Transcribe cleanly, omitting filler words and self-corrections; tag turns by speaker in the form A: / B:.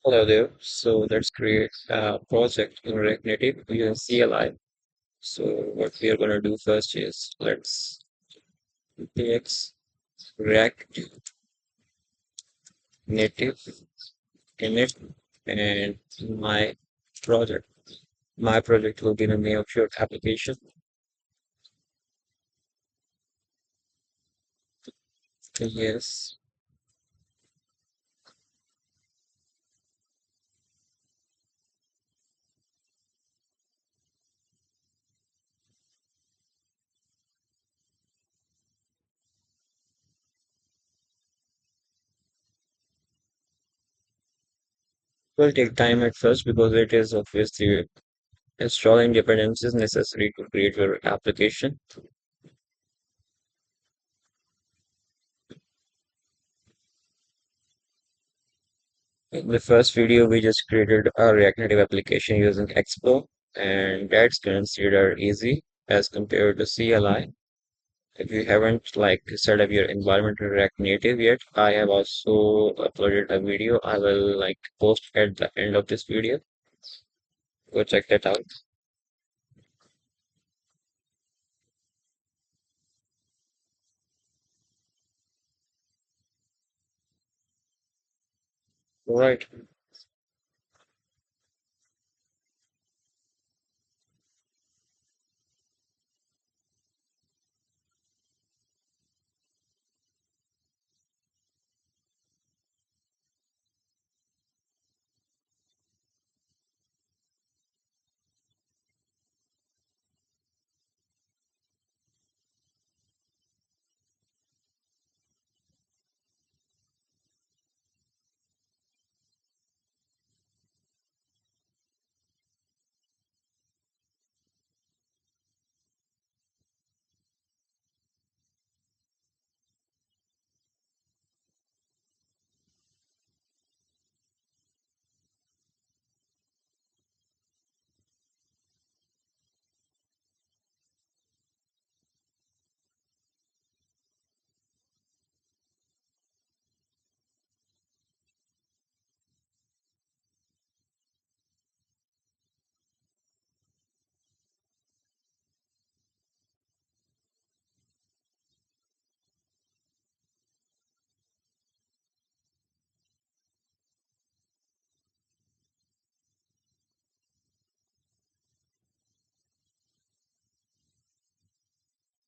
A: Hello there. So let's create a project in React Native using CLI. So what we are going to do first is let's px React Native init and my project. My project will be the name of your application. Yes, will take time at first because it is obviously installing dependencies necessary to create your application. In the first video, we just created a React Native application using expo, and that's considered easy as compared to CLI. If you haven't set up your environment in React Native yet, I have also uploaded a video. I will post at the end of this video. Go check that out. All right.